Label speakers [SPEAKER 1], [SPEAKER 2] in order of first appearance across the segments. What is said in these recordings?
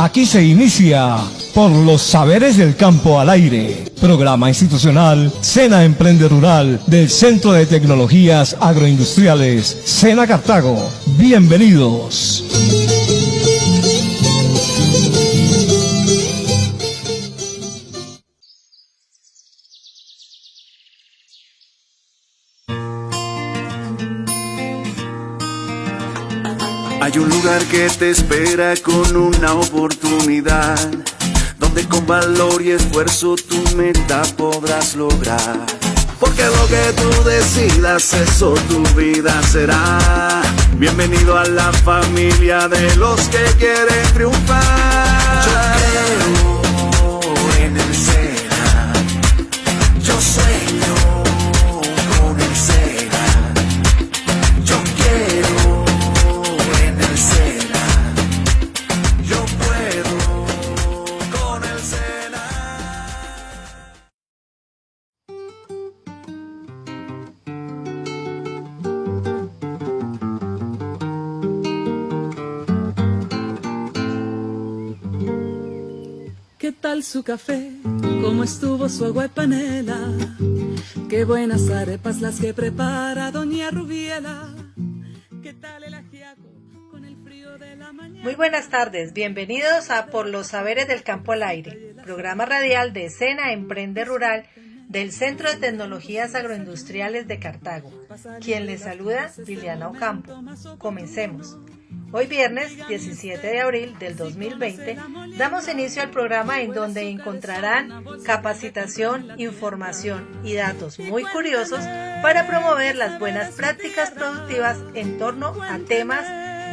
[SPEAKER 1] Aquí se inicia Por los Saberes del Campo al Aire, programa institucional SENA Emprende Rural del Centro de Tecnologías Agroindustriales SENA Cartago. Bienvenidos.
[SPEAKER 2] Hay un lugar que te espera con una oportunidad, donde con valor y esfuerzo tu meta podrás lograr. Porque lo que tú decidas, eso tu vida será. Bienvenido a la familia de los que quieren triunfar. Yo creo en el SENA, yo sueño con el SENA, yo quiero en el SENA, yo puedo con el SENA.
[SPEAKER 3] ¿Qué tal su café? ¿Cómo estuvo su agua y panela? Qué buenas arepas las que prepara doña Rubiela. ¿Qué tal el ajiaco con el frío de la mañana?
[SPEAKER 4] Muy buenas tardes, bienvenidos a Por los Saberes del Campo al Aire, programa radial de SENA Emprende Rural del Centro de Tecnologías Agroindustriales de Cartago. Quien les saluda, Liliana Ocampo. Comencemos. Hoy viernes 17 de abril del 2020 damos inicio al programa en donde encontrarán capacitación, información y datos muy curiosos para promover las buenas prácticas productivas en torno a temas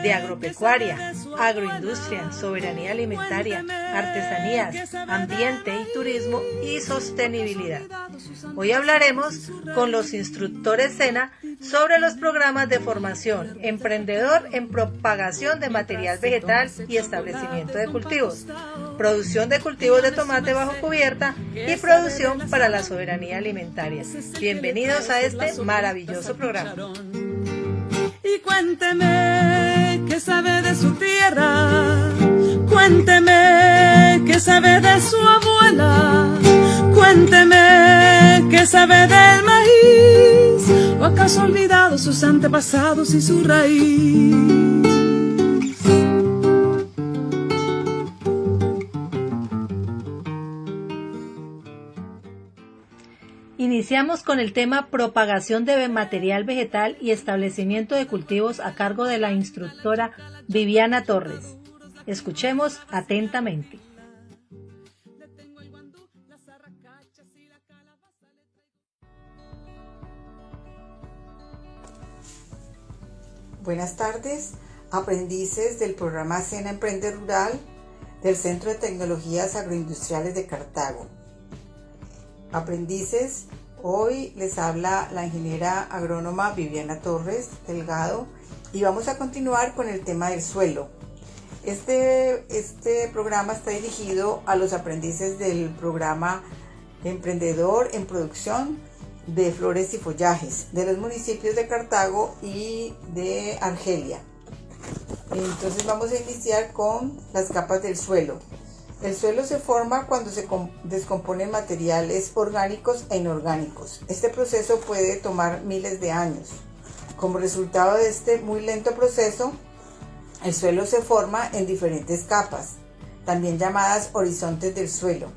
[SPEAKER 4] de agropecuaria, agroindustria, soberanía alimentaria, artesanías, ambiente y turismo y sostenibilidad. Hoy hablaremos con los instructores SENA sobre los programas de formación emprendedor en propagación de material vegetal y establecimiento de cultivos, producción de cultivos de tomate bajo cubierta y producción para la soberanía alimentaria. Bienvenidos a este maravilloso programa.
[SPEAKER 3] Y cuénteme qué sabe de su tierra, cuénteme qué sabe de su abuela, cuénteme qué sabe del maíz, o acaso ha olvidado sus antepasados y su raíz.
[SPEAKER 4] Iniciamos con el tema propagación de material vegetal y establecimiento de cultivos a cargo de la instructora Viviana Torres. Escuchemos atentamente.
[SPEAKER 5] Buenas tardes, aprendices del programa SENA Emprende Rural del Centro de Tecnologías Agroindustriales de Cartago. Aprendices, hoy les habla la ingeniera agrónoma Viviana Torres Delgado y vamos a continuar con el tema del suelo. Este programa está dirigido a los aprendices del programa Emprendedor en Producción de Flores y Follajes de los municipios de Cartago y de Argelia. Entonces vamos a iniciar con las capas del suelo. El suelo se forma cuando se descomponen materiales orgánicos e inorgánicos. Este proceso puede tomar miles de años. Como resultado de este muy lento proceso, el suelo se forma en diferentes capas, también llamadas horizontes del suelo.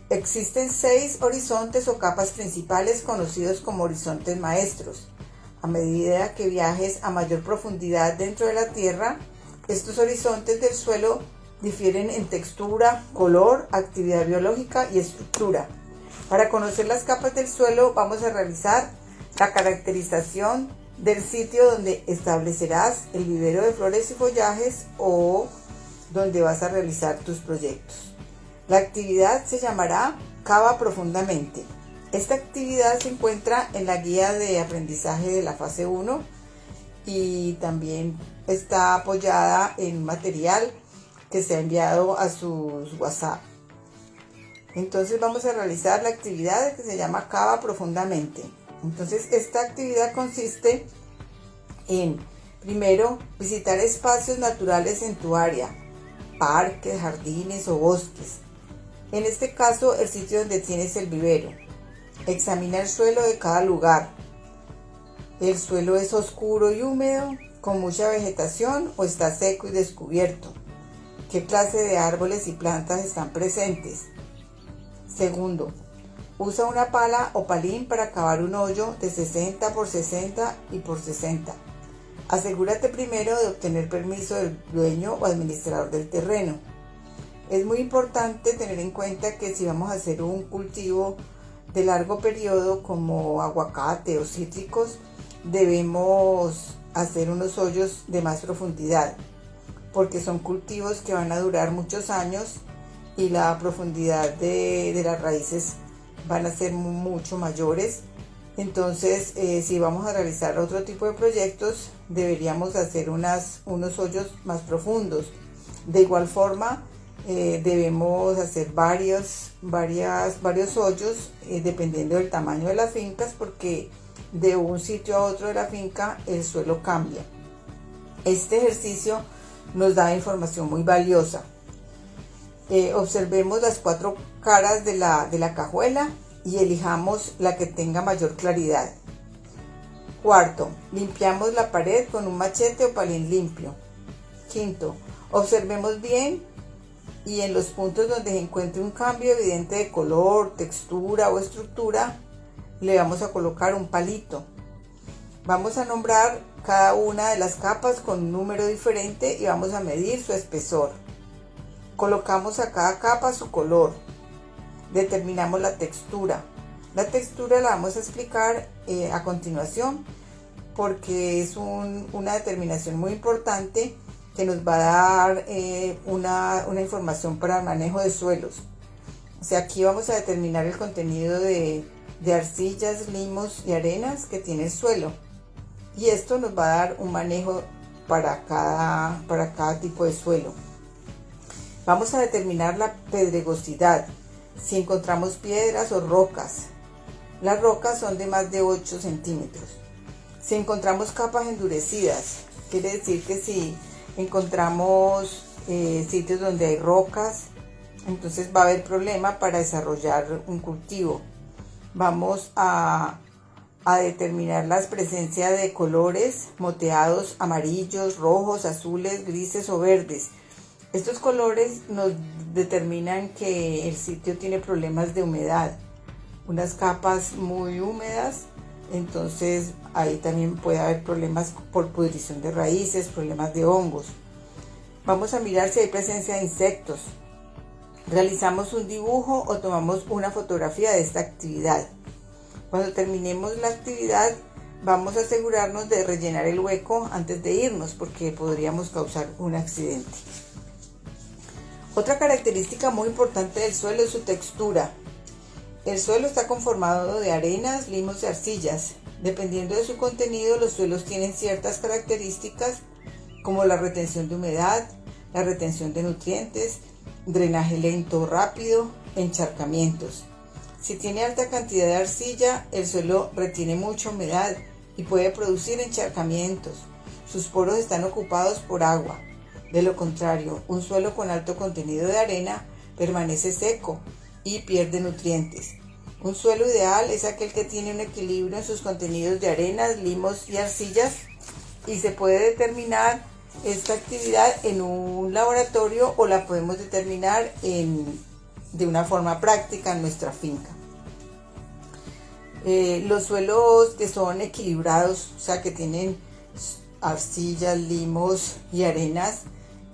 [SPEAKER 5] Existen 6 horizontes o capas principales conocidos como horizontes maestros. A medida que viajes a mayor profundidad dentro de la tierra, estos horizontes del suelo difieren en textura, color, actividad biológica y estructura. Para conocer las capas del suelo vamos a realizar la caracterización del sitio donde establecerás el vivero de flores y follajes o donde vas a realizar tus proyectos. La actividad se llamará Cava profundamente. Esta actividad se encuentra en la guía de aprendizaje de la fase 1 y también está apoyada en material que se ha enviado a sus WhatsApp. Entonces vamos a realizar la actividad que se llama Cava profundamente. Entonces esta actividad consiste en, primero, visitar espacios naturales en tu área. parques, jardines o bosques. En este caso, el sitio donde tienes el vivero. Examina el suelo de cada lugar. ¿El suelo es oscuro y húmedo, con mucha vegetación o está seco y descubierto? ¿Qué clase de árboles y plantas están presentes? Segundo, usa una pala o palín para cavar un hoyo de 60 por 60 y por 60. Asegúrate primero de obtener permiso del dueño o administrador del terreno. Es muy importante tener en cuenta que si vamos a hacer un cultivo de largo periodo como aguacate o cítricos, debemos hacer unos hoyos de más profundidad, porque son cultivos que van a durar muchos años y la profundidad de las raíces van a ser mucho mayores. Entonces, si vamos a realizar otro tipo de proyectos, deberíamos hacer unos hoyos más profundos. De igual forma, debemos hacer varios hoyos dependiendo del tamaño de las fincas, porque de un sitio a otro de la finca el suelo cambia. Este ejercicio nos da información muy valiosa. Observemos las 4 caras de la cajuela y elijamos la que tenga mayor claridad. Cuarto, limpiamos la pared con un machete o palín limpio. Quinto, observemos bien y en los puntos donde se encuentre un cambio evidente de color, textura o estructura, le vamos a colocar un palito. Vamos a nombrar cada una de las capas con un número diferente y vamos a medir su espesor. Colocamos a cada capa su color. Determinamos la textura. La textura la vamos a explicar a continuación, porque es una determinación muy importante que nos va a dar una información para el manejo de suelos. O sea, aquí vamos a determinar el contenido de arcillas, limos y arenas que tiene el suelo. Y esto nos va a dar un manejo para cada tipo de suelo. Vamos a determinar la pedregosidad, si encontramos piedras o rocas. Las rocas son de más de 8 centímetros. Si encontramos capas endurecidas, quiere decir que si encontramos sitios donde hay rocas, entonces va a haber problema para desarrollar un cultivo. Vamos a determinar la presencia de colores moteados amarillos, rojos, azules, grises o verdes. Estos colores nos determinan que el sitio tiene problemas de humedad, unas capas muy húmedas, entonces ahí también puede haber problemas por pudrición de raíces, problemas de hongos. Vamos a mirar si hay presencia de insectos. Realizamos un dibujo o tomamos una fotografía de esta actividad. Cuando terminemos la actividad, vamos a asegurarnos de rellenar el hueco antes de irnos, porque podríamos causar un accidente. Otra característica muy importante del suelo es su textura. El suelo está conformado de arenas, limos y arcillas. Dependiendo de su contenido, los suelos tienen ciertas características como la retención de humedad, la retención de nutrientes, drenaje lento o rápido, encharcamientos. Si tiene alta cantidad de arcilla, el suelo retiene mucha humedad y puede producir encharcamientos. Sus poros están ocupados por agua. De lo contrario, un suelo con alto contenido de arena permanece seco y pierde nutrientes. Un suelo ideal es aquel que tiene un equilibrio en sus contenidos de arenas, limos y arcillas, y se puede determinar esta actividad en un laboratorio o la podemos determinar de una forma práctica en nuestra finca. Los suelos que son equilibrados, o sea que tienen arcillas, limos y arenas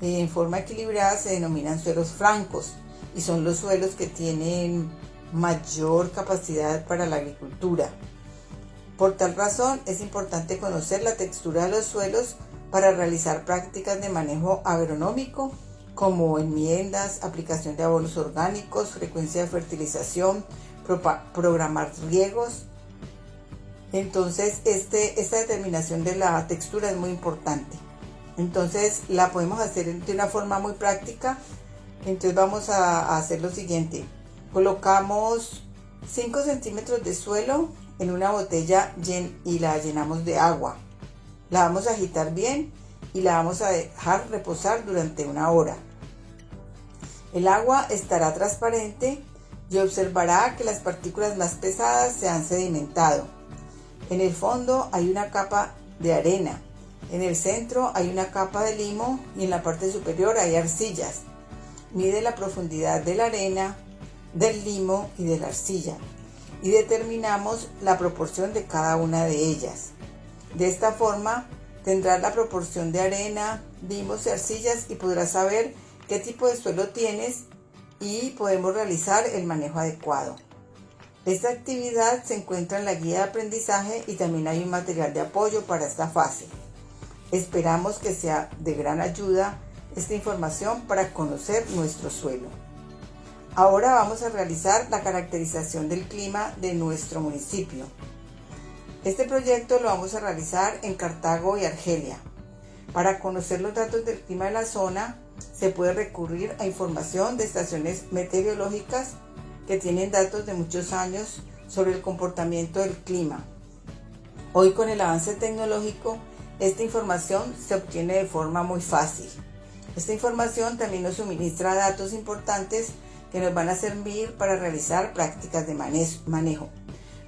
[SPEAKER 5] en forma equilibrada, se denominan suelos francos y son los suelos que tienen mayor capacidad para la agricultura. Por tal razón es importante conocer la textura de los suelos para realizar prácticas de manejo agronómico como enmiendas, aplicación de abonos orgánicos, frecuencia de fertilización, programar riegos. Entonces esta determinación de la textura es muy importante. Entonces la podemos hacer de una forma muy práctica. Entonces vamos a hacer lo siguiente. Colocamos 5 centímetros de suelo en una botella y la llenamos de agua. La vamos a agitar bien y la vamos a dejar reposar durante 1 hora. El agua estará transparente y observará que las partículas más pesadas se han sedimentado. En el fondo hay una capa de arena, en el centro hay una capa de limo y en la parte superior hay arcillas. Mide la profundidad de la arena, del limo y de la arcilla y determinamos la proporción de cada una de ellas. De esta forma tendrás la proporción de arena, limos y arcillas y podrás saber qué tipo de suelo tienes y podemos realizar el manejo adecuado. Esta actividad se encuentra en la guía de aprendizaje y también hay un material de apoyo para esta fase. Esperamos que sea de gran ayuda esta información para conocer nuestro suelo. Ahora vamos a realizar la caracterización del clima de nuestro municipio. Este proyecto lo vamos a realizar en Cartago y Argelia. Para conocer los datos del clima de la zona, se puede recurrir a información de estaciones meteorológicas que tienen datos de muchos años sobre el comportamiento del clima. Hoy, con el avance tecnológico, esta información se obtiene de forma muy fácil. Esta información también nos suministra datos importantes que nos van a servir para realizar prácticas de manejo.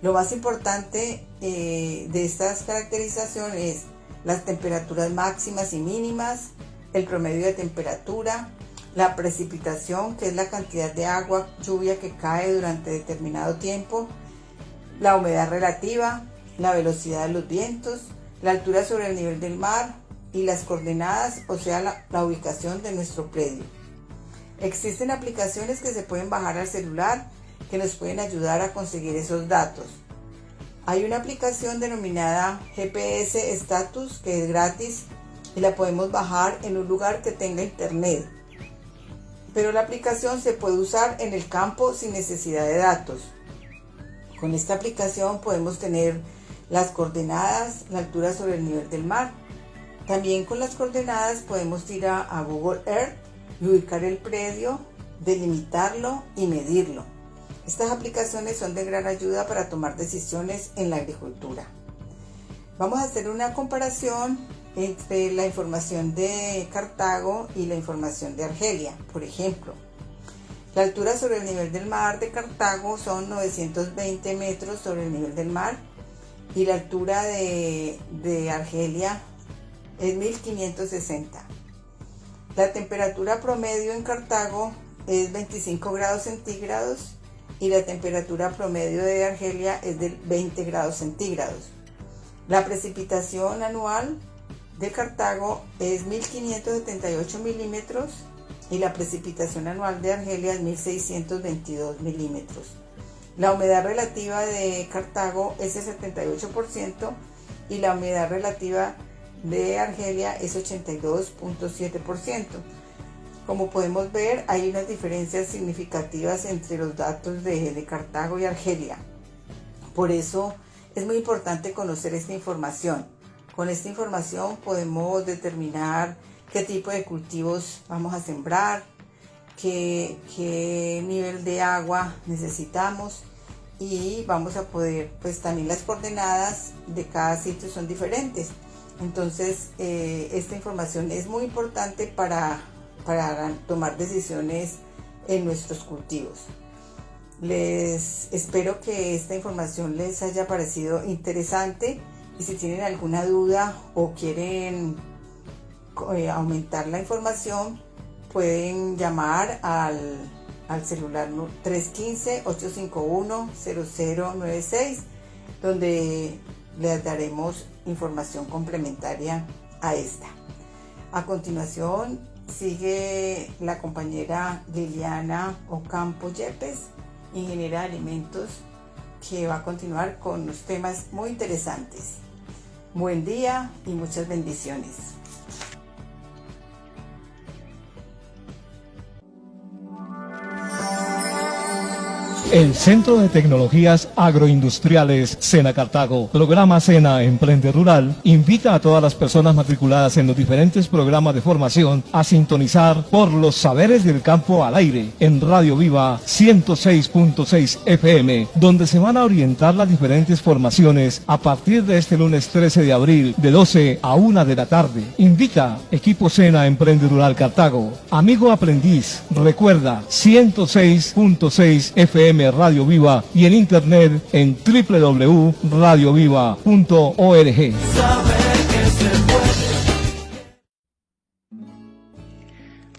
[SPEAKER 5] Lo más importante de estas caracterizaciones es las temperaturas máximas y mínimas, el promedio de temperatura, la precipitación, que es la cantidad de agua, lluvia que cae durante determinado tiempo, la humedad relativa, la velocidad de los vientos, la altura sobre el nivel del mar y las coordenadas, o sea, la ubicación de nuestro predio. Existen aplicaciones que se pueden bajar al celular que nos pueden ayudar a conseguir esos datos. Hay una aplicación denominada GPS Status que es gratis y la podemos bajar en un lugar que tenga internet. Pero la aplicación se puede usar en el campo sin necesidad de datos. Con esta aplicación podemos tener las coordenadas, la altura sobre el nivel del mar. También con las coordenadas podemos ir a Google Earth y ubicar el predio, delimitarlo y medirlo. Estas aplicaciones son de gran ayuda para tomar decisiones en la agricultura. Vamos a hacer una comparación entre la información de Cartago y la información de Argelia. Por ejemplo, la altura sobre el nivel del mar de Cartago son 920 metros sobre el nivel del mar y la altura de Argelia es 1560. La temperatura promedio en Cartago es 25 grados centígrados y la temperatura promedio de Argelia es de 20 grados centígrados. La precipitación anual de Cartago es 1578 milímetros y la precipitación anual de Argelia es 1622 milímetros. La humedad relativa de Cartago es el 78% y la humedad relativa de Argelia es 82.7%. Como podemos ver, hay unas diferencias significativas entre los datos de Cartago y Argelia. Por eso es muy importante conocer esta información. Con esta información podemos determinar qué tipo de cultivos vamos a sembrar, qué nivel de agua necesitamos y vamos a poder, pues también las coordenadas de cada sitio son diferentes. Entonces esta información es muy importante para tomar decisiones en nuestros cultivos. Les espero que esta información les haya parecido interesante y si tienen alguna duda o quieren aumentar la información pueden llamar al celular 315-851-0096 donde les daremos información complementaria a esta. A continuación sigue la compañera Liliana Ocampo Yepes, ingeniera de alimentos, que va a continuar con unos temas muy interesantes. Buen día y muchas bendiciones.
[SPEAKER 1] El Centro de Tecnologías Agroindustriales Sena Cartago, programa Sena Emprende Rural, invita a todas las personas matriculadas en los diferentes programas de formación a sintonizar por los saberes del campo al aire en Radio Viva 106.6 FM, donde se van a orientar las diferentes formaciones a partir de este lunes 13 de abril de 12 a 1 de la tarde. Invita Equipo Sena Emprende Rural Cartago. Amigo aprendiz, recuerda 106.6 FM Radio Viva y en internet en www.radioviva.org.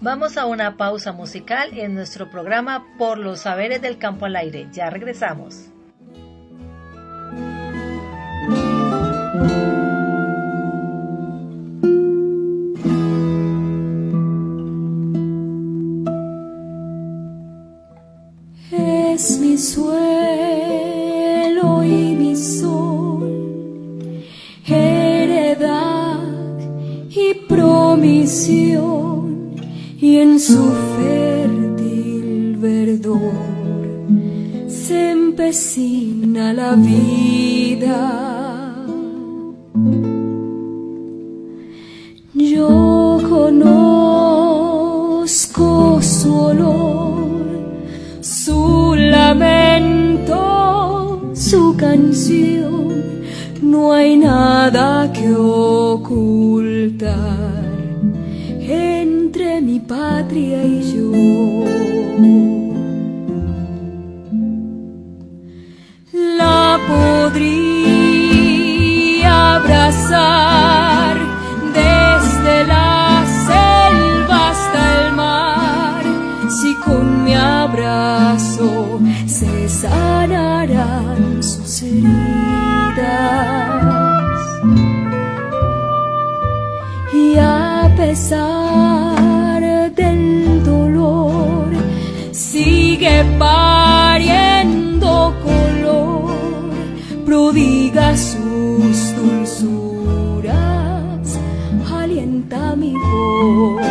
[SPEAKER 4] Vamos a una pausa musical en nuestro programa Por los Saberes del Campo al Aire. Ya regresamos.
[SPEAKER 6] Es mi suelo y mi sol, heredad y promisión, y en su fértil verdor se empecina la vida. Yo conozco su olor, su lamento, su canción, no hay nada que ocultar entre mi patria y yo. La podría abrazar desde la selva hasta el mar, si con mi abrazo se sanarán sus heridas. Y a pesar del dolor, sigue pariendo color, prodiga sus dulzuras, alienta mi voz.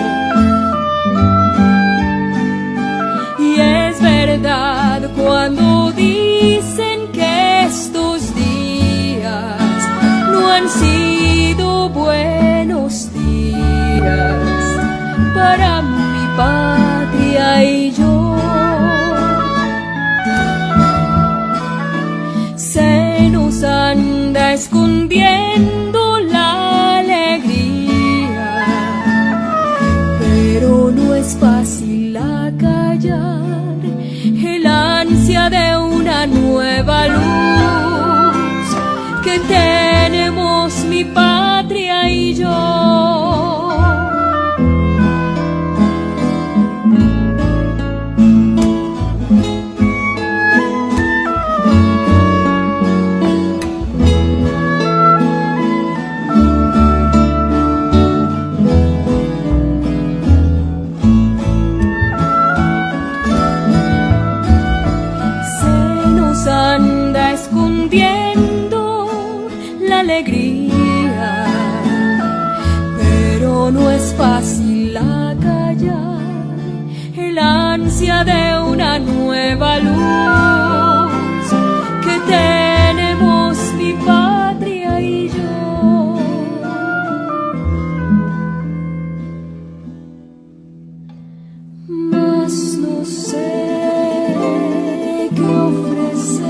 [SPEAKER 6] Y es verdad cuando dicen que estos días no han sido buenos días para mi patria y yo. Se nos anda escondiendo la alegría, pero no es fácil acallar el ansia de una nueva luz que tenemos mi patria y yo. Anda escondiendo la alegría, pero no es fácil acallar el ansia de una nueva luz que tenemos mi patria y yo. Mas no sé qué ofrecer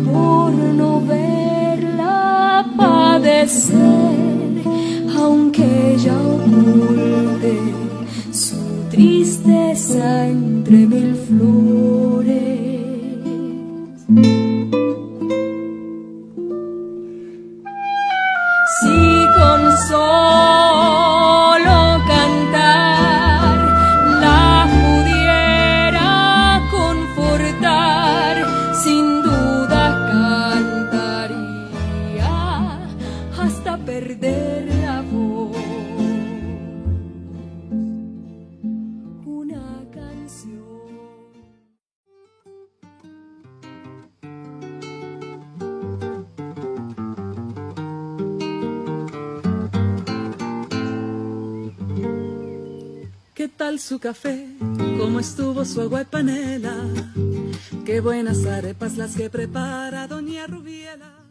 [SPEAKER 6] por no verla padecer, aunque ella oculte su tristeza entre mil flores. Si con solo cantar la pudiera confortar, sin duda cantaría hasta perder la voz. Una canción.
[SPEAKER 3] ¿Qué tal su café? ¿Cómo estuvo su agua y panela? Qué buenas arepas las que prepara doña Rubiela.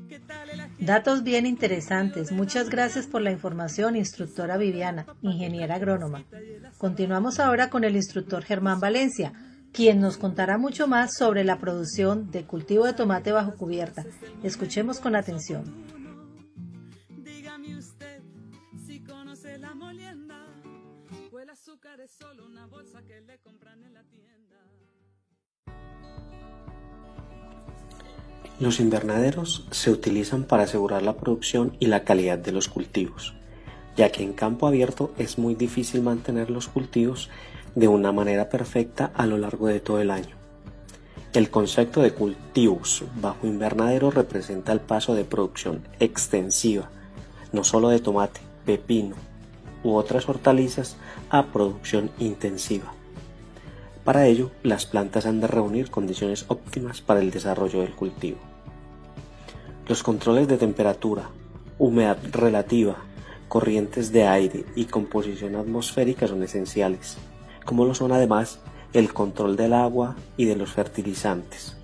[SPEAKER 3] ¿Qué tal el ají?
[SPEAKER 4] Datos bien interesantes. Muchas gracias por la información, instructora Viviana, ingeniera agrónoma. Continuamos ahora con el instructor Germán Valencia, quien nos contará mucho más sobre la producción de cultivo de tomate bajo cubierta. Escuchemos con atención.
[SPEAKER 3] Dígame usted si conoce la molienda o el azúcar es solo una bolsa que le compran en la tienda.
[SPEAKER 7] Los invernaderos se utilizan para asegurar la producción y la calidad de los cultivos, ya que en campo abierto es muy difícil mantener los cultivos de una manera perfecta a lo largo de todo el año. El concepto de cultivos bajo invernadero representa el paso de producción extensiva, no solo de tomate, pepino u otras hortalizas, a producción intensiva. Para ello, las plantas han de reunir condiciones óptimas para el desarrollo del cultivo. Los controles de temperatura, humedad relativa, corrientes de aire y composición atmosférica son esenciales, como lo son además el control del agua y de los fertilizantes,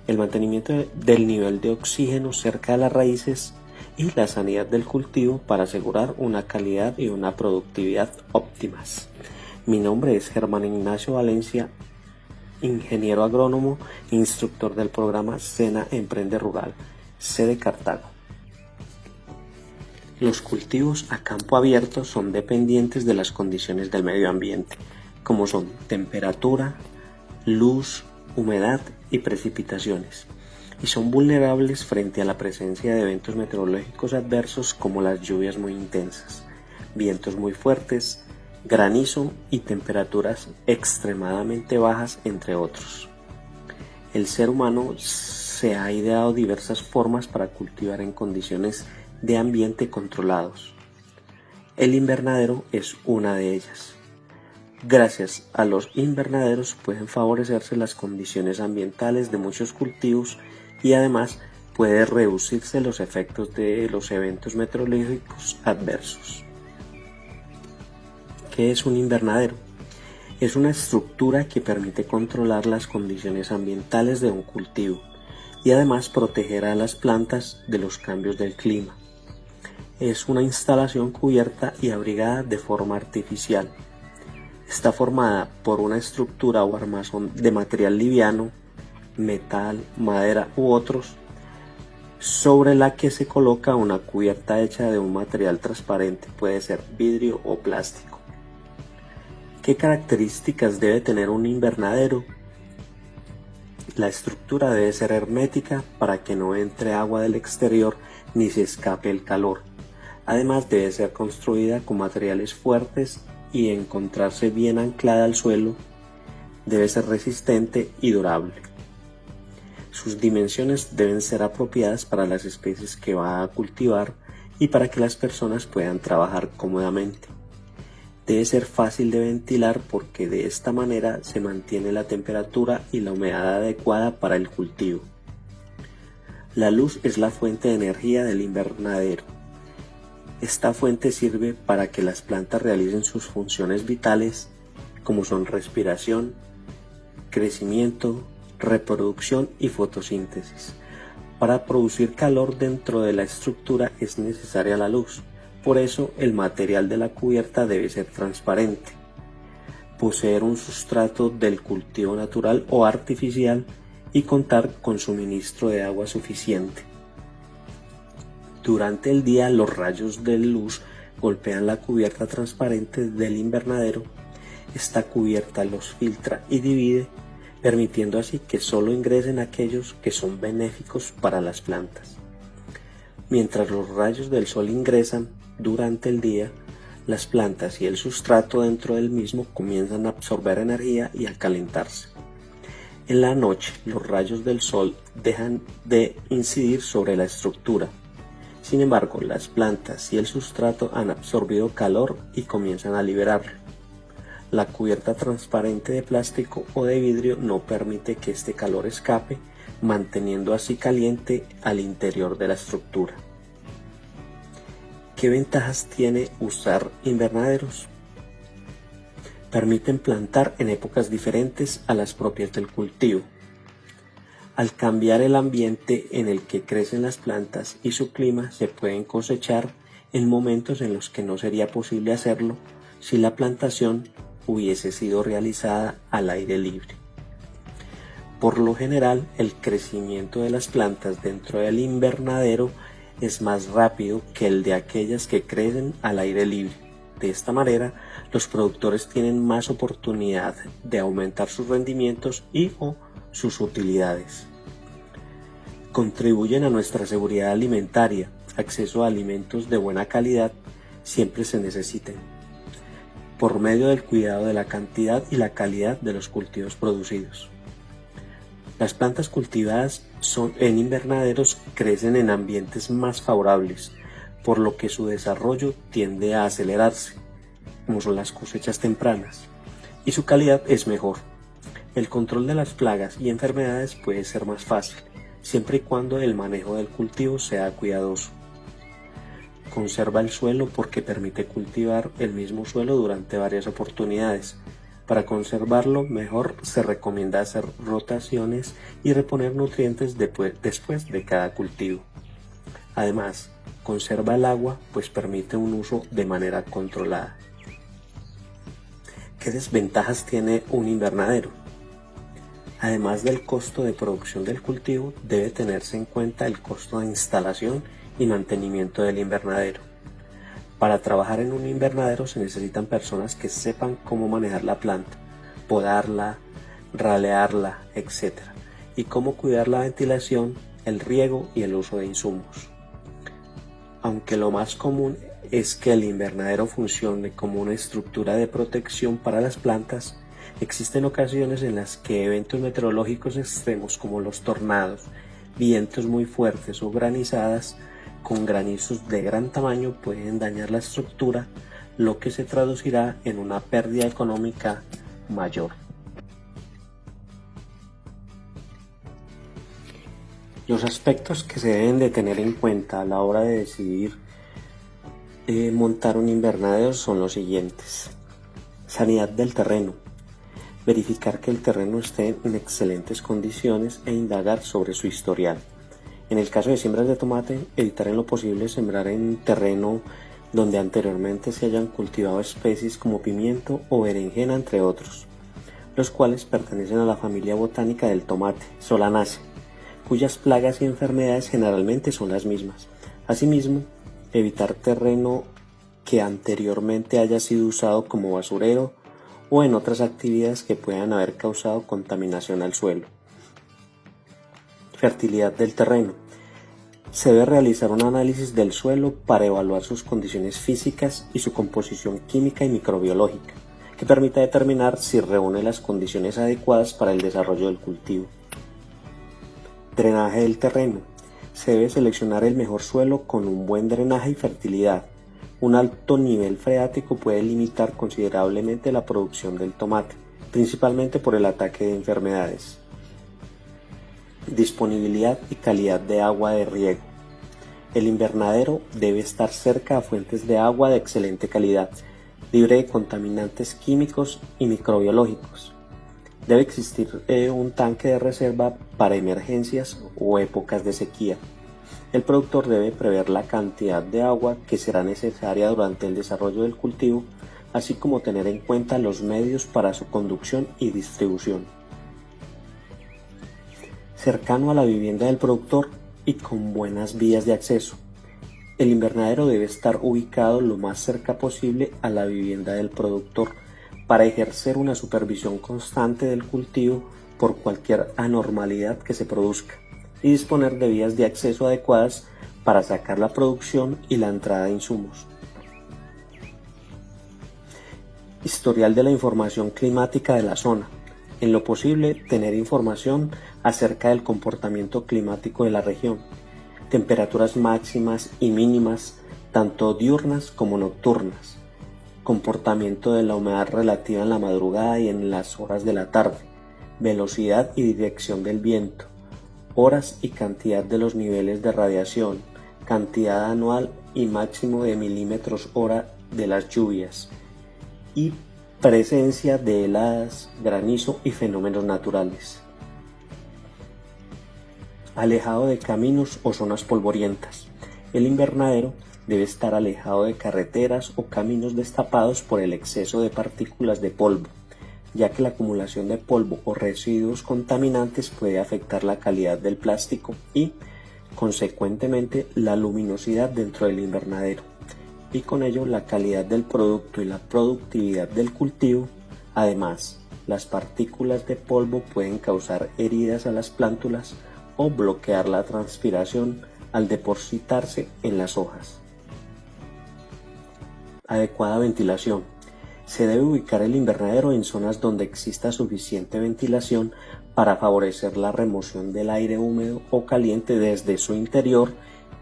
[SPEAKER 7] el mantenimiento del nivel de oxígeno cerca de las raíces y la sanidad del cultivo para asegurar una calidad y una productividad óptimas. Mi nombre es Germán Ignacio Valencia, ingeniero agrónomo e instructor del programa SENA Emprende Rural, sede Cartago. Los cultivos a campo abierto son dependientes de las condiciones del medio ambiente, como son temperatura, luz, humedad y precipitaciones, y son vulnerables frente a la presencia de eventos meteorológicos adversos como las lluvias muy intensas, vientos muy fuertes, granizo y temperaturas extremadamente bajas, entre otros. El ser humano se ha ideado diversas formas para cultivar en condiciones de ambiente controlados. El invernadero es una de ellas. Gracias a los invernaderos pueden favorecerse las condiciones ambientales de muchos cultivos y además puede reducirse los efectos de los eventos meteorológicos adversos. ¿Qué es un invernadero? Es una estructura que permite controlar las condiciones ambientales de un cultivo y además proteger a las plantas de los cambios del clima. Es una instalación cubierta y abrigada de forma artificial. Está formada por una estructura o armazón de material liviano, metal, madera u otros, sobre la que se coloca una cubierta hecha de un material transparente, puede ser vidrio o plástico. ¿Qué características debe tener un invernadero? La estructura debe ser hermética para que no entre agua del exterior ni se escape el calor. Además debe ser construida con materiales fuertes y encontrarse bien anclada al suelo. Debe ser resistente y durable. Sus dimensiones deben ser apropiadas para las especies que va a cultivar y para que las personas puedan trabajar cómodamente. Debe ser fácil de ventilar porque de esta manera se mantiene la temperatura y la humedad adecuada para el cultivo. La luz es la fuente de energía del invernadero. Esta fuente sirve para que las plantas realicen sus funciones vitales, como son respiración, crecimiento, reproducción y fotosíntesis. Para producir calor dentro de la estructura es necesaria la luz. Por eso el material de la cubierta debe ser transparente, poseer un sustrato del cultivo natural o artificial y contar con suministro de agua suficiente. Durante el día los rayos de luz golpean la cubierta transparente del invernadero. Esta cubierta los filtra y divide, permitiendo así que solo ingresen aquellos que son benéficos para las plantas. Mientras los rayos del sol ingresan durante el día, las plantas y el sustrato dentro del mismo comienzan a absorber energía y a calentarse. En la noche, los rayos del sol dejan de incidir sobre la estructura. Sin embargo, las plantas y el sustrato han absorbido calor y comienzan a liberarlo. La cubierta transparente de plástico o de vidrio no permite que este calor escape, manteniendo así caliente al interior de la estructura. ¿Qué ventajas tiene usar invernaderos? Permiten plantar en épocas diferentes a las propias del cultivo. Al cambiar el ambiente en el que crecen las plantas y su clima, se pueden cosechar en momentos en los que no sería posible hacerlo si la plantación hubiese sido realizada al aire libre. Por lo general, el crecimiento de las plantas dentro del invernadero es más rápido que el de aquellas que crecen al aire libre. De esta manera, los productores tienen más oportunidad de aumentar sus rendimientos y/o sus utilidades. Contribuyen a nuestra seguridad alimentaria. Acceso a alimentos de buena calidad siempre se necesiten, por medio del cuidado de la cantidad y la calidad de los cultivos producidos. Las plantas cultivadas en invernaderos crecen en ambientes más favorables, por lo que su desarrollo tiende a acelerarse, como son las cosechas tempranas, y su calidad es mejor. El control de las plagas y enfermedades puede ser más fácil, siempre y cuando el manejo del cultivo sea cuidadoso. Conserva el suelo porque permite cultivar el mismo suelo durante varias oportunidades. Para conservarlo mejor se recomienda hacer rotaciones y reponer nutrientes después de cada cultivo. Además, conserva el agua pues permite un uso de manera controlada. ¿Qué desventajas tiene un invernadero? Además del costo de producción del cultivo, debe tenerse en cuenta el costo de instalación y mantenimiento del invernadero. Para trabajar en un invernadero se necesitan personas que sepan cómo manejar la planta, podarla, ralearla, etc. y cómo cuidar la ventilación, el riego y el uso de insumos. Aunque lo más común es que el invernadero funcione como una estructura de protección para las plantas, existen ocasiones en las que eventos meteorológicos extremos como los tornados, vientos muy fuertes o granizadas con granizos de gran tamaño pueden dañar la estructura, lo que se traducirá en una pérdida económica mayor. Los aspectos que se deben de tener en cuenta a la hora de decidir montar un invernadero son los siguientes. Sanidad del terreno. Verificar que el terreno esté en excelentes condiciones e indagar sobre su historial. En el caso de siembras de tomate, evitar en lo posible sembrar en terreno donde anteriormente se hayan cultivado especies como pimiento o berenjena, entre otros, los cuales pertenecen a la familia botánica del tomate, Solanaceae, cuyas plagas y enfermedades generalmente son las mismas. Asimismo, evitar terreno que anteriormente haya sido usado como basurero o en otras actividades que puedan haber causado contaminación al suelo. Fertilidad del terreno. Se debe realizar un análisis del suelo para evaluar sus condiciones físicas y su composición química y microbiológica, que permita determinar si reúne las condiciones adecuadas para el desarrollo del cultivo. Drenaje del terreno. Se debe seleccionar el mejor suelo con un buen drenaje y fertilidad. Un alto nivel freático puede limitar considerablemente la producción del tomate, principalmente por el ataque de enfermedades. Disponibilidad y calidad de agua de riego. El invernadero debe estar cerca a fuentes de agua de excelente calidad, libre de contaminantes químicos y microbiológicos. Debe existir un tanque de reserva para emergencias o épocas de sequía. El productor debe prever la cantidad de agua que será necesaria durante el desarrollo del cultivo, así como tener en cuenta los medios para su conducción y distribución. Cercano a la vivienda del productor y con buenas vías de acceso. El invernadero debe estar ubicado lo más cerca posible a la vivienda del productor para ejercer una supervisión constante del cultivo por cualquier anormalidad que se produzca y disponer de vías de acceso adecuadas para sacar la producción y la entrada de insumos. Historial de la información climática de la zona. En lo posible, tener información acerca del comportamiento climático de la región, temperaturas máximas y mínimas, tanto diurnas como nocturnas, comportamiento de la humedad relativa en la madrugada y en las horas de la tarde, velocidad y dirección del viento, horas y cantidad de los niveles de radiación, cantidad anual y máximo de milímetros hora de las lluvias y presencia de heladas, granizo y fenómenos naturales. Alejado de caminos o zonas polvorientas. El invernadero debe estar alejado de carreteras o caminos destapados por el exceso de partículas de polvo, ya que la acumulación de polvo o residuos contaminantes puede afectar la calidad del plástico y, consecuentemente, la luminosidad dentro del invernadero, y con ello la calidad del producto y la productividad del cultivo. Además, las partículas de polvo pueden causar heridas a las plántulas o bloquear la transpiración al depositarse en las hojas. Adecuada ventilación. Se debe ubicar el invernadero en zonas donde exista suficiente ventilación para favorecer la remoción del aire húmedo o caliente desde su interior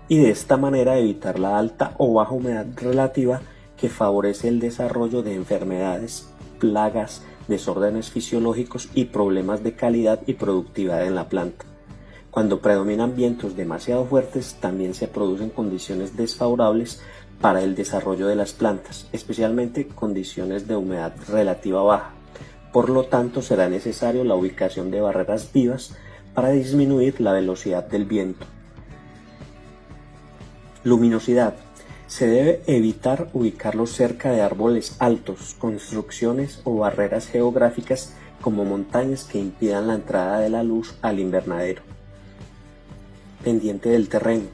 [SPEAKER 7] y de esta manera evitar la alta o baja humedad relativa que favorece el desarrollo de enfermedades, plagas, desórdenes fisiológicos y problemas de calidad y productividad en la planta. Cuando predominan vientos demasiado fuertes, también se producen condiciones desfavorables para el desarrollo de las plantas, especialmente condiciones de humedad relativa baja. Por lo tanto, será necesario la ubicación de barreras vivas para disminuir la velocidad del viento. Luminosidad. Se debe evitar ubicarlos cerca de árboles altos, construcciones o barreras geográficas como montañas que impidan la entrada de la luz al invernadero. Pendiente del terreno.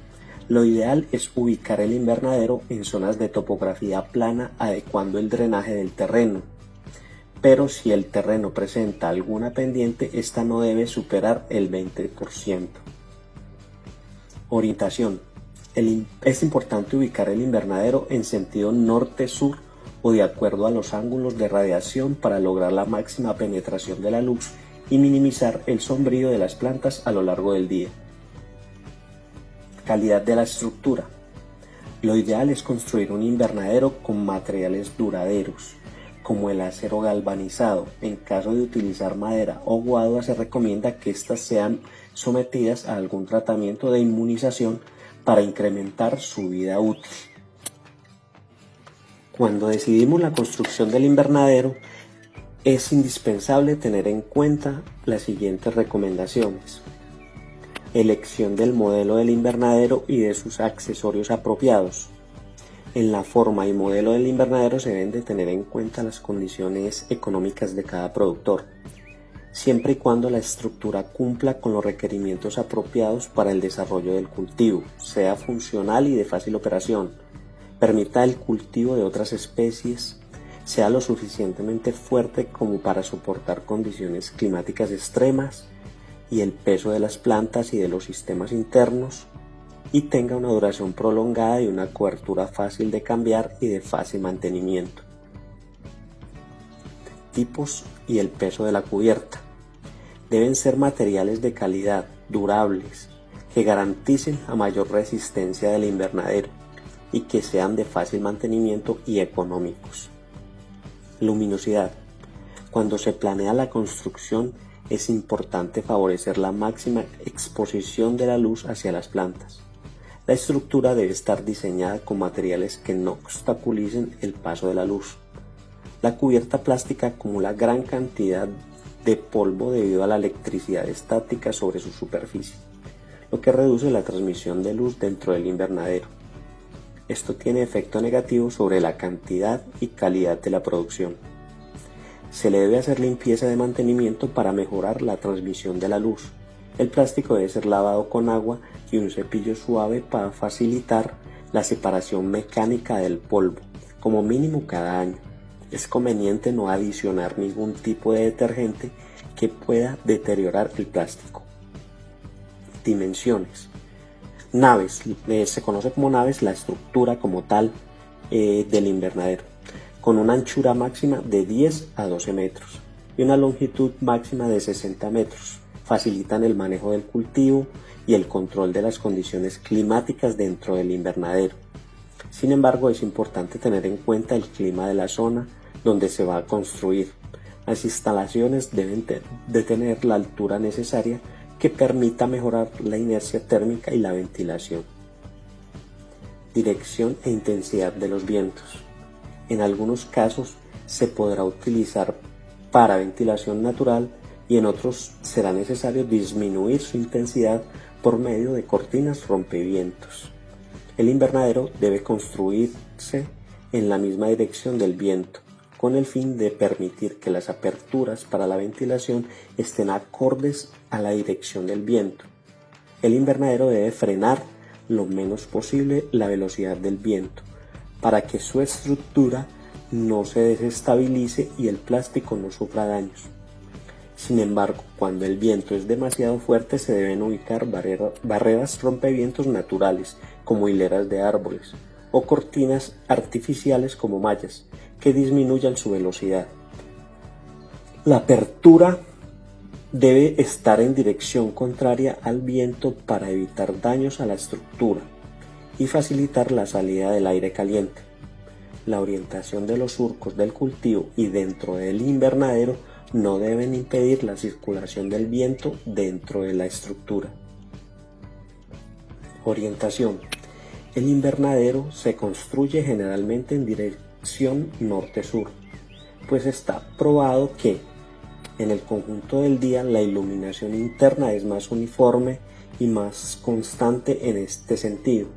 [SPEAKER 7] Lo ideal es ubicar el invernadero en zonas de topografía plana, adecuando el drenaje del terreno. Pero si el terreno presenta alguna pendiente, esta no debe superar el 20%. Orientación. Es importante ubicar el invernadero en sentido norte-sur o de acuerdo a los ángulos de radiación para lograr la máxima penetración de la luz y minimizar el sombrío de las plantas a lo largo del día. Calidad de la estructura. Lo ideal es construir un invernadero con materiales duraderos, como el acero galvanizado. En caso de utilizar madera o guadua, se recomienda que éstas sean sometidas a algún tratamiento de inmunización para incrementar su vida útil. Cuando decidimos la construcción del invernadero, es indispensable tener en cuenta las siguientes recomendaciones. Elección del modelo del invernadero y de sus accesorios apropiados. En la forma y modelo del invernadero se deben de tener en cuenta las condiciones económicas de cada productor, siempre y cuando la estructura cumpla con los requerimientos apropiados para el desarrollo del cultivo, sea funcional y de fácil operación, permita el cultivo de otras especies, sea lo suficientemente fuerte como para soportar condiciones climáticas extremas y el peso de las plantas y de los sistemas internos, y tenga una duración prolongada y una cobertura fácil de cambiar y de fácil mantenimiento. Tipos y el peso de la cubierta. Deben ser materiales de calidad, durables, que garanticen la mayor resistencia del invernadero y que sean de fácil mantenimiento y económicos. Luminosidad. Cuando se planea la construcción, es importante favorecer la máxima exposición de la luz hacia las plantas. La estructura debe estar diseñada con materiales que no obstaculicen el paso de la luz. La cubierta plástica acumula gran cantidad de polvo debido a la electricidad estática sobre su superficie, lo que reduce la transmisión de luz dentro del invernadero. Esto tiene efecto negativo sobre la cantidad y calidad de la producción. Se le debe hacer limpieza de mantenimiento para mejorar la transmisión de la luz. El plástico debe ser lavado con agua y un cepillo suave para facilitar la separación mecánica del polvo, como mínimo cada año. Es conveniente no adicionar ningún tipo de detergente que pueda deteriorar el plástico. Dimensiones. Naves. Se conoce como naves la estructura como tal del invernadero, con una anchura máxima de 10 a 12 metros y una longitud máxima de 60 metros. Facilitan el manejo del cultivo y el control de las condiciones climáticas dentro del invernadero. Sin embargo, es importante tener en cuenta el clima de la zona donde se va a construir. Las instalaciones deben de tener la altura necesaria que permita mejorar la inercia térmica y la ventilación. Dirección e intensidad de los vientos. En algunos casos se podrá utilizar para ventilación natural y en otros será necesario disminuir su intensidad por medio de cortinas rompevientos. El invernadero debe construirse en la misma dirección del viento, con el fin de permitir que las aperturas para la ventilación estén acordes a la dirección del viento. El invernadero debe frenar lo menos posible la velocidad del viento, para que su estructura no se desestabilice y el plástico no sufra daños. Sin embargo, cuando el viento es demasiado fuerte se deben ubicar barreras rompevientos naturales, como hileras de árboles, o cortinas artificiales como mallas, que disminuyan su velocidad. La apertura debe estar en dirección contraria al viento para evitar daños a la estructura y facilitar la salida del aire caliente. La orientación de los surcos del cultivo y dentro del invernadero no deben impedir la circulación del viento dentro de la estructura. Orientación. El invernadero se construye generalmente en dirección norte-sur, pues está probado que en el conjunto del día la iluminación interna es más uniforme y más constante en este sentido.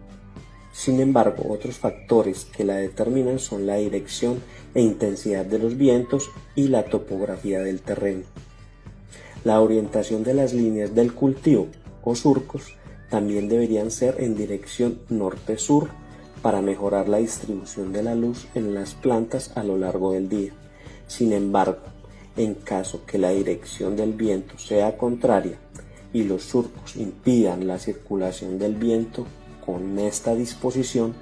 [SPEAKER 7] Sin embargo, otros factores que la determinan son la dirección e intensidad de los vientos y la topografía del terreno. La orientación de las líneas del cultivo o surcos también deberían ser en dirección norte-sur para mejorar la distribución de la luz en las plantas a lo largo del día. Sin embargo, en caso que la dirección del viento sea contraria y los surcos impidan la circulación del viento con esta disposición,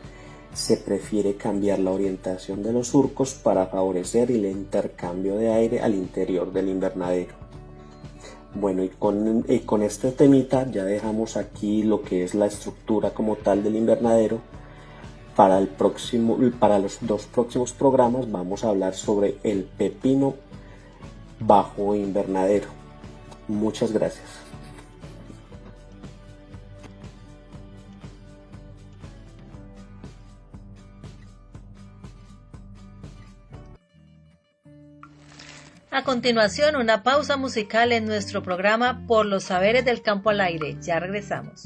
[SPEAKER 7] se prefiere cambiar la orientación de los surcos para favorecer el intercambio de aire al interior del invernadero. Bueno, y con este temita ya dejamos aquí lo que es la estructura como tal del invernadero. Para los 2 próximos programas vamos a hablar sobre el pepino bajo invernadero. Muchas gracias.
[SPEAKER 4] A continuación, una pausa musical en nuestro programa Por los Saberes del Campo al Aire. Ya regresamos.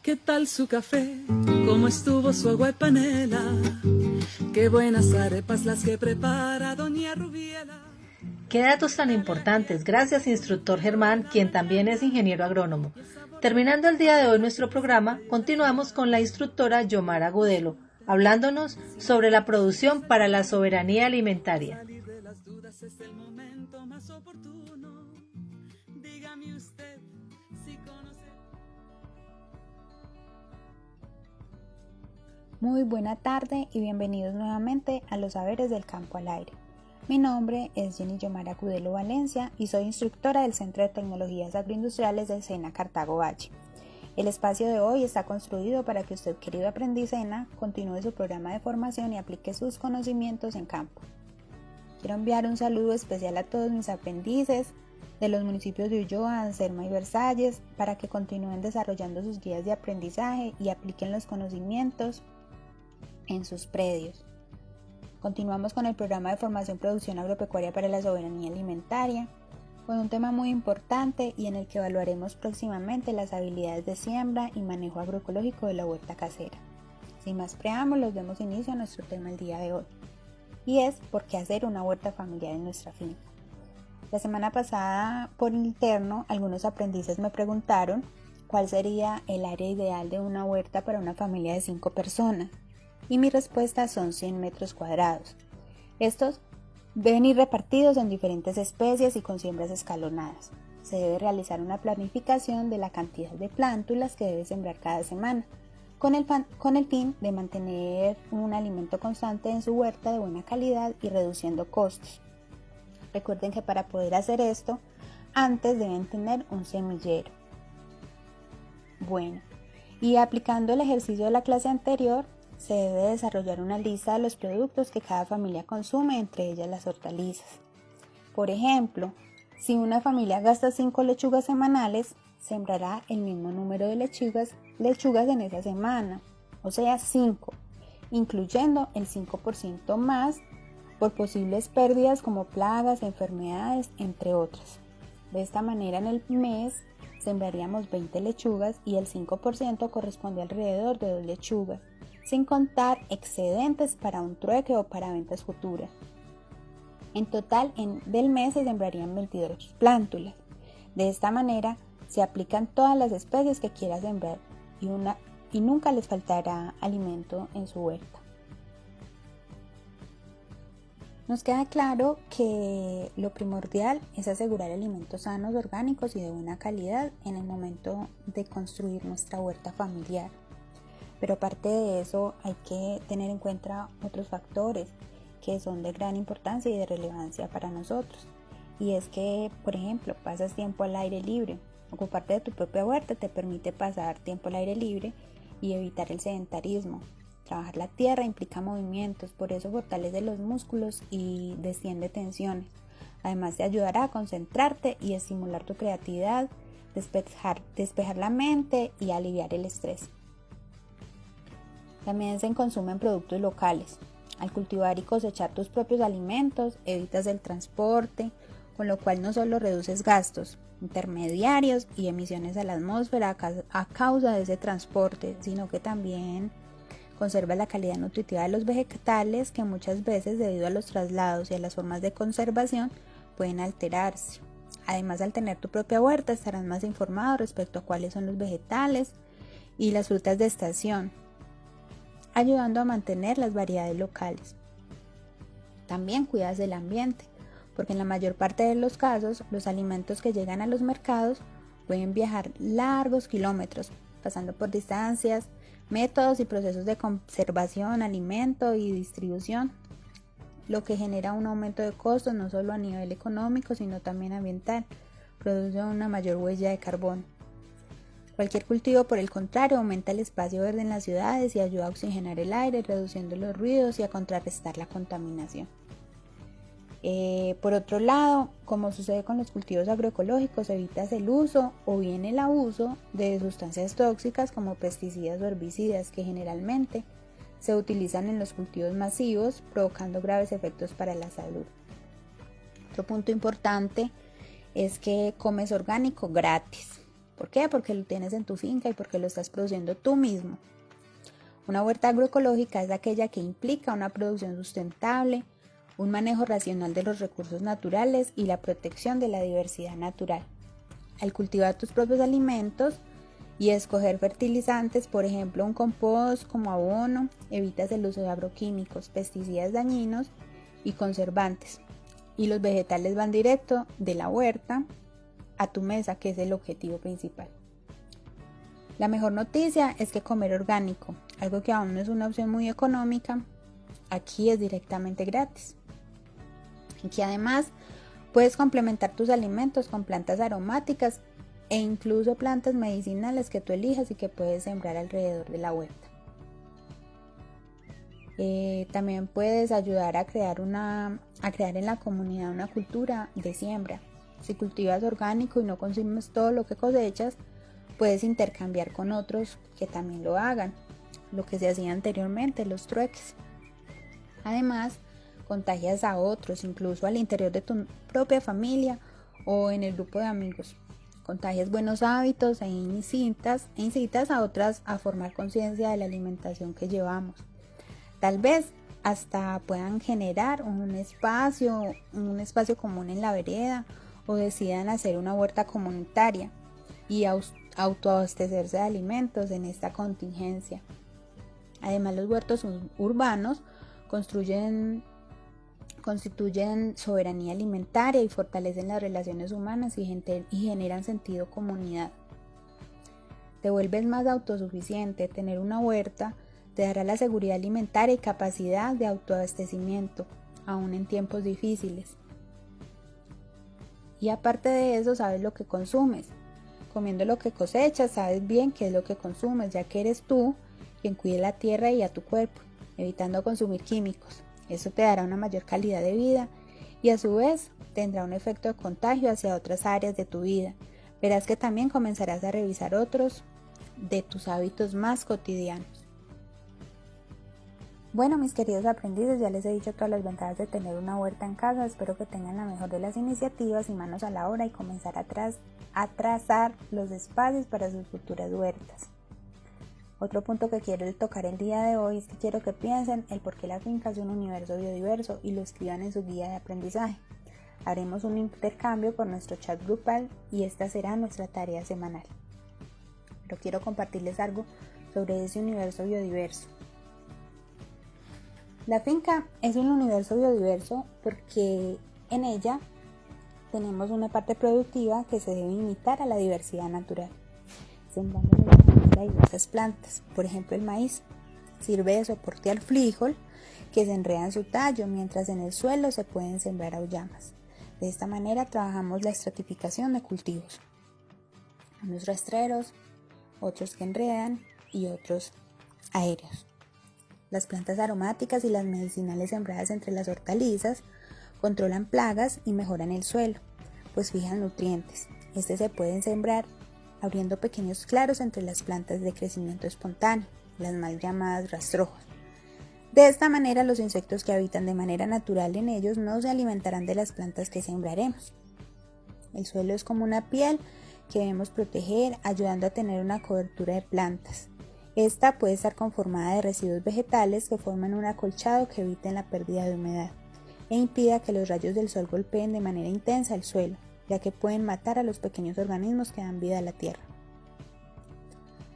[SPEAKER 3] ¿Qué tal su café? ¿Cómo estuvo su agua y panela? Qué buenas arepas las que prepara doña Rubiela.
[SPEAKER 4] Qué datos tan importantes. Gracias, instructor Germán, quien también es ingeniero agrónomo. Terminando el día de hoy nuestro programa, continuamos con la instructora Yomara Agudelo, hablándonos sobre la producción para la soberanía alimentaria.
[SPEAKER 8] Muy buena tarde y bienvenidos nuevamente a los saberes del campo al aire. Mi nombre es Jenny Yomara Agudelo Valencia y soy instructora del Centro de Tecnologías Agroindustriales de SENA Cartago Valle. El espacio de hoy está construido para que usted, querido aprendiz SENA, continúe su programa de formación y aplique sus conocimientos en campo. Quiero enviar un saludo especial a todos mis aprendices de los municipios de Ulloa, Anserma y Versalles para que continúen desarrollando sus guías de aprendizaje y apliquen los conocimientos en sus predios. Continuamos con el programa de formación producción agropecuaria para la soberanía alimentaria, con un tema muy importante y en el que evaluaremos próximamente las habilidades de siembra y manejo agroecológico de la huerta casera. Sin más preámbulos, demos inicio a nuestro tema el día de hoy, y es ¿por qué hacer una huerta familiar en nuestra finca? La semana pasada, por interno, algunos aprendices me preguntaron cuál sería el área ideal de una huerta para una familia de 5 personas. Y mi respuesta son 100 metros cuadrados. Estos deben ir repartidos en diferentes especies y con siembras escalonadas. Se debe realizar una planificación de la cantidad de plántulas que debe sembrar cada semana, con el fin de mantener un alimento constante en su huerta de buena calidad y reduciendo costos. Recuerden que para poder hacer esto, antes deben tener un semillero. Bueno, y aplicando el ejercicio de la clase anterior, se debe desarrollar una lista de los productos que cada familia consume, entre ellas las hortalizas. Por ejemplo, si una familia gasta 5 lechugas semanales, sembrará el mismo número de lechugas en esa semana, o sea 5, incluyendo el 5% más por posibles pérdidas como plagas, enfermedades, entre otras. De esta manera en el mes sembraríamos 20 lechugas y el 5% corresponde alrededor de 2 lechugas, sin contar excedentes para un trueque o para ventas futuras. En total, del mes se sembrarían 22 plántulas. De esta manera, se aplican todas las especies que quiera sembrar y nunca les faltará alimento en su huerta. Nos queda claro que lo primordial es asegurar alimentos sanos, orgánicos y de buena calidad en el momento de construir nuestra huerta familiar. Pero aparte de eso hay que tener en cuenta otros factores que son de gran importancia y de relevancia para nosotros. Y es que, por ejemplo, pasas tiempo al aire libre. Ocuparte de tu propia huerta te permite pasar tiempo al aire libre y evitar el sedentarismo. Trabajar la tierra implica movimientos, por eso fortalece los músculos y desciende tensiones. Además te ayudará a concentrarte y estimular tu creatividad, despejar la mente y aliviar el estrés. También se consumen productos locales. Al cultivar y cosechar tus propios alimentos, evitas el transporte, con lo cual no solo reduces gastos intermediarios y emisiones a la atmósfera a causa de ese transporte, sino que también conserva la calidad nutritiva de los vegetales que muchas veces, debido a los traslados y a las formas de conservación, pueden alterarse. Además, al tener tu propia huerta estarás más informado respecto a cuáles son los vegetales y las frutas de estación, ayudando a mantener las variedades locales. También cuidas del ambiente, porque en la mayor parte de los casos los alimentos que llegan a los mercados pueden viajar largos kilómetros, pasando por distancias, métodos y procesos de conservación, alimento y distribución, lo que genera un aumento de costos no solo a nivel económico sino también ambiental, produce una mayor huella de carbono. Cualquier cultivo, por el contrario, aumenta el espacio verde en las ciudades y ayuda a oxigenar el aire, reduciendo los ruidos y a contrarrestar la contaminación. Por otro lado, como sucede con los cultivos agroecológicos, evitas el uso o bien el abuso de sustancias tóxicas como pesticidas o herbicidas que generalmente se utilizan en los cultivos masivos, provocando graves efectos para la salud. Otro punto importante es que comes orgánico gratis. ¿Por qué? Porque lo tienes en tu finca y porque lo estás produciendo tú mismo. Una huerta agroecológica es aquella que implica una producción sustentable, un manejo racional de los recursos naturales y la protección de la diversidad natural. Al cultivar tus propios alimentos y escoger fertilizantes, por ejemplo un compost como abono, evitas el uso de agroquímicos, pesticidas dañinos y conservantes. Y los vegetales van directo de la huerta a tu mesa, que es el objetivo principal. La mejor noticia es que comer orgánico, algo que aún no es una opción muy económica, aquí es directamente gratis. Y que además puedes complementar tus alimentos con plantas aromáticas e incluso plantas medicinales que tú elijas y que puedes sembrar alrededor de la huerta. También puedes ayudar a crear en la comunidad una cultura de siembra. Si cultivas orgánico y no consumes todo lo que cosechas, puedes intercambiar con otros que también lo hagan, lo que se hacía anteriormente, los trueques. Además, contagias a otros, incluso al interior de tu propia familia o en el grupo de amigos. Contagias buenos hábitos e incitas a otras a formar conciencia de la alimentación que llevamos. Tal vez hasta puedan generar un espacio común en la vereda o decidan hacer una huerta comunitaria y autoabastecerse de alimentos en esta contingencia. Además, los huertos urbanos constituyen soberanía alimentaria y fortalecen las relaciones humanas y generan sentido de comunidad. Te vuelves más autosuficiente. Tener una huerta te dará la seguridad alimentaria y capacidad de autoabastecimiento, aún en tiempos difíciles. Y aparte de eso, sabes lo que consumes. Comiendo lo que cosechas, sabes bien qué es lo que consumes, ya que eres tú quien cuide la tierra y a tu cuerpo, evitando consumir químicos. Eso te dará una mayor calidad de vida y a su vez tendrá un efecto de contagio hacia otras áreas de tu vida. Verás que también comenzarás a revisar otros de tus hábitos más cotidianos. Bueno, mis queridos aprendices, ya les he dicho todas las ventajas de tener una huerta en casa. Espero que tengan la mejor de las iniciativas y manos a la obra y comenzar a trazar los espacios para sus futuras huertas. Otro punto que quiero tocar el día de hoy es que quiero que piensen el por qué la finca es un universo biodiverso y lo escriban en su guía de aprendizaje. Haremos un intercambio por nuestro chat grupal y esta será nuestra tarea semanal. Pero quiero compartirles algo sobre ese universo biodiverso. La finca es un universo biodiverso porque en ella tenemos una parte productiva que se debe imitar a la diversidad natural, sembrando diversas plantas. Por ejemplo, el maíz sirve de soporte al frijol que se enreda en su tallo, mientras en el suelo se pueden sembrar auyamas. De esta manera trabajamos la estratificación de cultivos. Unos rastreros, otros que enredan y otros aéreos. Las plantas aromáticas y las medicinales sembradas entre las hortalizas controlan plagas y mejoran el suelo, pues fijan nutrientes. Se pueden sembrar abriendo pequeños claros entre las plantas de crecimiento espontáneo, las mal llamadas rastrojos. De esta manera, los insectos que habitan de manera natural en ellos no se alimentarán de las plantas que sembraremos. El suelo es como una piel que debemos proteger, ayudando a tener una cobertura de plantas. Esta puede estar conformada de residuos vegetales que forman un acolchado que eviten la pérdida de humedad e impida que los rayos del sol golpeen de manera intensa el suelo, ya que pueden matar a los pequeños organismos que dan vida a la tierra.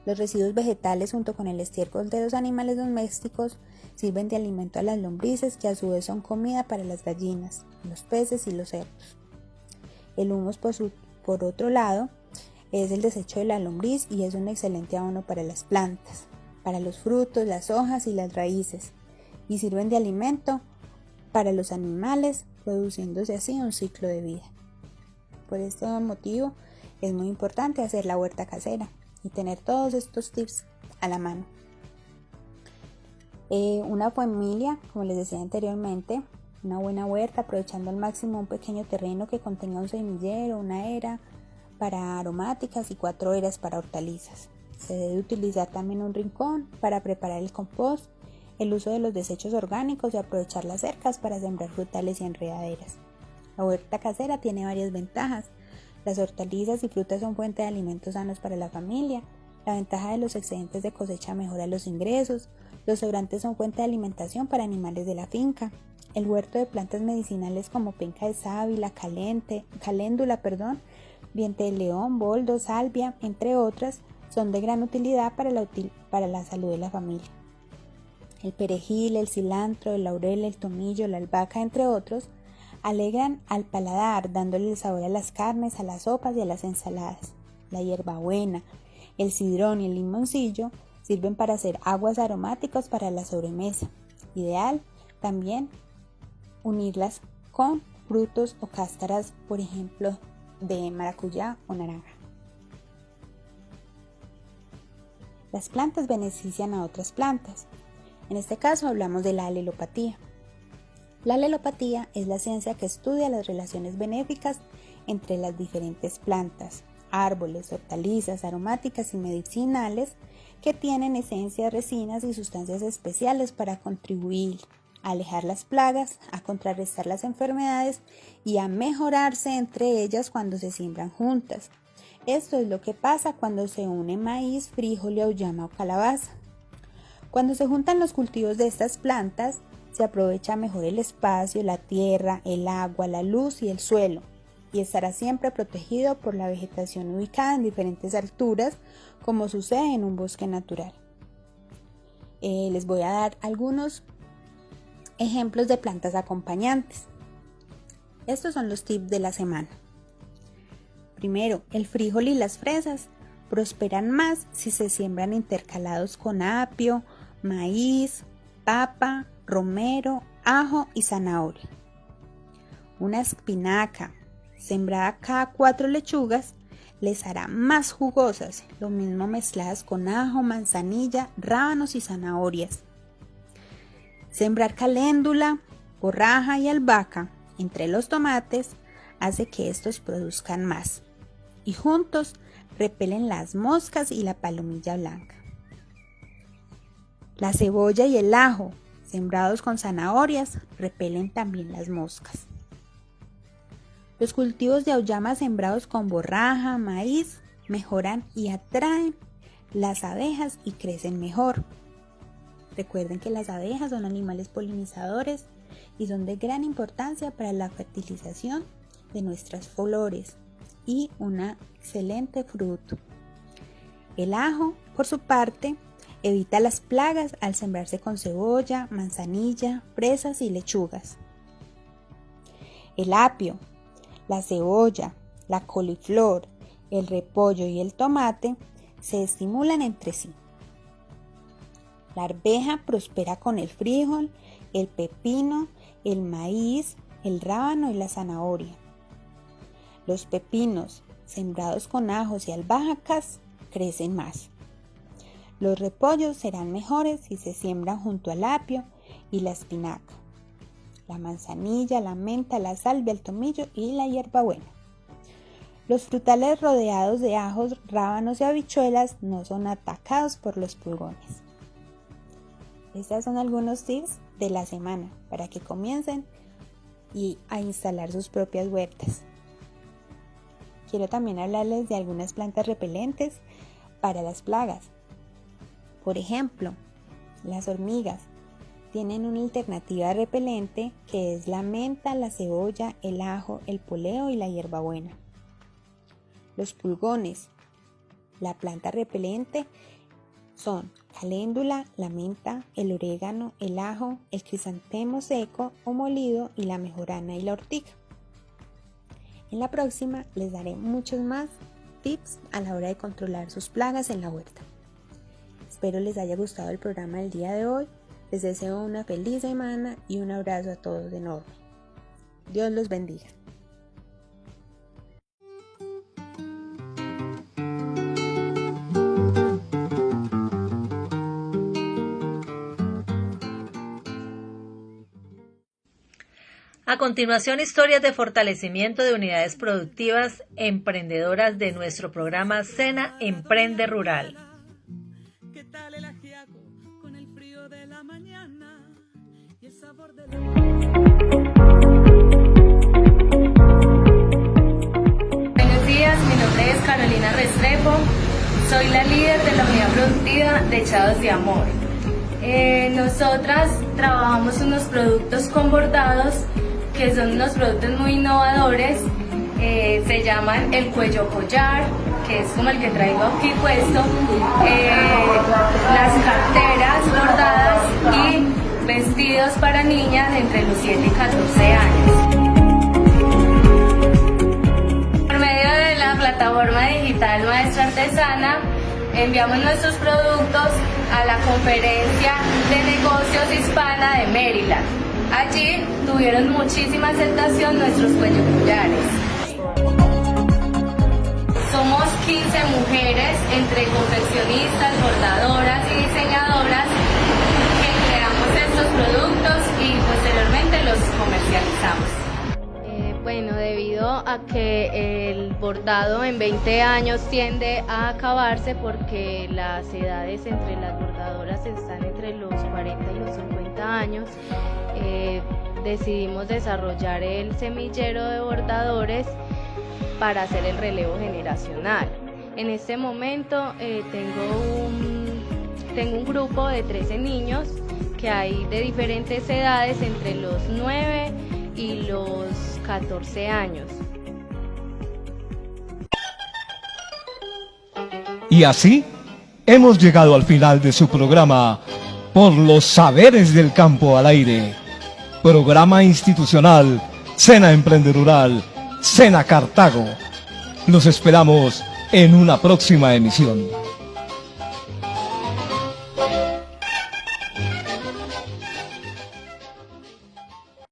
[SPEAKER 8] Los residuos vegetales, junto con el estiércol de los animales domésticos, sirven de alimento a las lombrices, que a su vez son comida para las gallinas, los peces y los cerdos. El humus, por otro lado, es el desecho de la lombriz y es un excelente abono para las plantas, para los frutos, las hojas y las raíces, y sirven de alimento para los animales, produciéndose así un ciclo de vida. Por este motivo es muy importante hacer la huerta casera y tener todos estos tips a la mano. Una familia, como les decía anteriormente, una buena huerta aprovechando al máximo un pequeño terreno que contenga un semillero, una era para aromáticas y 4 eras para hortalizas. Se debe utilizar también un rincón para preparar el compost el uso de los desechos orgánicos y aprovechar las cercas para sembrar frutales y enredaderas. La huerta casera tiene varias ventajas. Las hortalizas y frutas son fuente de alimentos sanos para la familia. La ventaja de los excedentes de cosecha mejora los ingresos. Los sobrantes son fuente de alimentación para animales de la finca. El huerto de plantas medicinales como penca de sábila, caléndula, diente de león, boldo, salvia, entre otras, son de gran utilidad para la salud de la familia. El perejil, el cilantro, el laurel, el tomillo, la albahaca, entre otros, alegran al paladar, dándole el sabor a las carnes, a las sopas y a las ensaladas. La hierbabuena, el cidrón y el limoncillo sirven para hacer aguas aromáticas para la sobremesa. Ideal también unirlas con frutos o cáscaras, por ejemplo, de maracuyá o naranja. Las plantas benefician a otras plantas. En este caso hablamos de la alelopatía. La alelopatía es la ciencia que estudia las relaciones benéficas entre las diferentes plantas, árboles, hortalizas, aromáticas y medicinales que tienen esencias, resinas y sustancias especiales para contribuir a alejar las plagas, a contrarrestar las enfermedades y a mejorarse entre ellas cuando se siembran juntas. Esto es lo que pasa cuando se une maíz, frijol, auyama o calabaza. Cuando se juntan los cultivos de estas plantas, se aprovecha mejor el espacio, la tierra, el agua, la luz y el suelo, y estará siempre protegido por la vegetación ubicada en diferentes alturas, como sucede en un bosque natural. Les voy a dar algunos ejemplos de plantas acompañantes. Estos son los tips de la semana. Primero, el frijol y las fresas prosperan más si se siembran intercalados con apio, maíz, papa, romero, ajo y zanahoria. Una espinaca sembrada cada 4 lechugas les hará más jugosas, lo mismo mezcladas con ajo, manzanilla, rábanos y zanahorias. Sembrar caléndula, borraja y albahaca entre los tomates hace que estos produzcan más y juntos repelen las moscas y la palomilla blanca. La cebolla y el ajo sembrados con zanahorias repelen también las moscas. Los cultivos de auyama sembrados con borraja, maíz, mejoran y atraen las abejas y crecen mejor. Recuerden que las abejas son animales polinizadores y son de gran importancia para la fertilización de nuestras flores y una excelente fruto. El ajo, por su parte, evita las plagas al sembrarse con cebolla, manzanilla, fresas y lechugas. El apio, la cebolla, la coliflor, el repollo y el tomate se estimulan entre sí. La arveja prospera con el frijol, el pepino, el maíz, el rábano y la zanahoria. Los pepinos, sembrados con ajos y albahacas, crecen más. Los repollos serán mejores si se siembran junto al apio y la espinaca, la manzanilla, la menta, la salvia, el tomillo y la hierbabuena. Los frutales rodeados de ajos, rábanos y habichuelas no son atacados por los pulgones. Estos son algunos tips de la semana para que comiencen a instalar sus propias huertas. Quiero también hablarles de algunas plantas repelentes para las plagas. Por ejemplo, las hormigas tienen una alternativa repelente que es la menta, la cebolla, el ajo, el poleo y la hierbabuena. Los pulgones, la planta repelente son caléndula, la menta, el orégano, el ajo, el crisantemo seco o molido y la mejorana y la ortiga. En la próxima les daré muchos más tips a la hora de controlar sus plagas en la huerta. Espero les haya gustado el programa del día de hoy. Les deseo una feliz semana y un abrazo a todos enorme. Dios los bendiga.
[SPEAKER 4] A continuación, historias de fortalecimiento de unidades productivas emprendedoras de nuestro programa Sena Emprende Rural.
[SPEAKER 3] ¿Qué tal el ajiaco con el frío de la mañana?
[SPEAKER 9] Buenos días, mi nombre es Carolina Restrepo, soy la líder de la unidad productiva de Echados de Amor. Nosotras trabajamos unos productos con bordados que son unos productos muy innovadores, se llaman el cuello collar, que es como el que traigo aquí puesto, las carteras bordadas y vestidos para niñas entre los 7 y 14 años. Por medio de la plataforma digital Maestra Artesana, enviamos nuestros productos a la Conferencia de Negocios Hispana de Maryland. Allí tuvieron muchísima aceptación nuestros cuello collares. Somos 15 mujeres, entre confeccionistas, bordadoras y diseñadoras, que creamos estos productos y posteriormente los comercializamos. Bueno, debido a que el bordado en 20 años tiende a acabarse porque las edades entre las bordadoras están entre los 40 y los 50 años, decidimos desarrollar el semillero de bordadores para hacer el relevo generacional. En este momento tengo un grupo de 13 niños que hay de diferentes edades entre los 9 y los 14 años.
[SPEAKER 1] Y así hemos llegado al final de su programa Por los Saberes del Campo al Aire. Programa institucional Sena Emprende Rural, Sena Cartago. Los esperamos en una próxima emisión.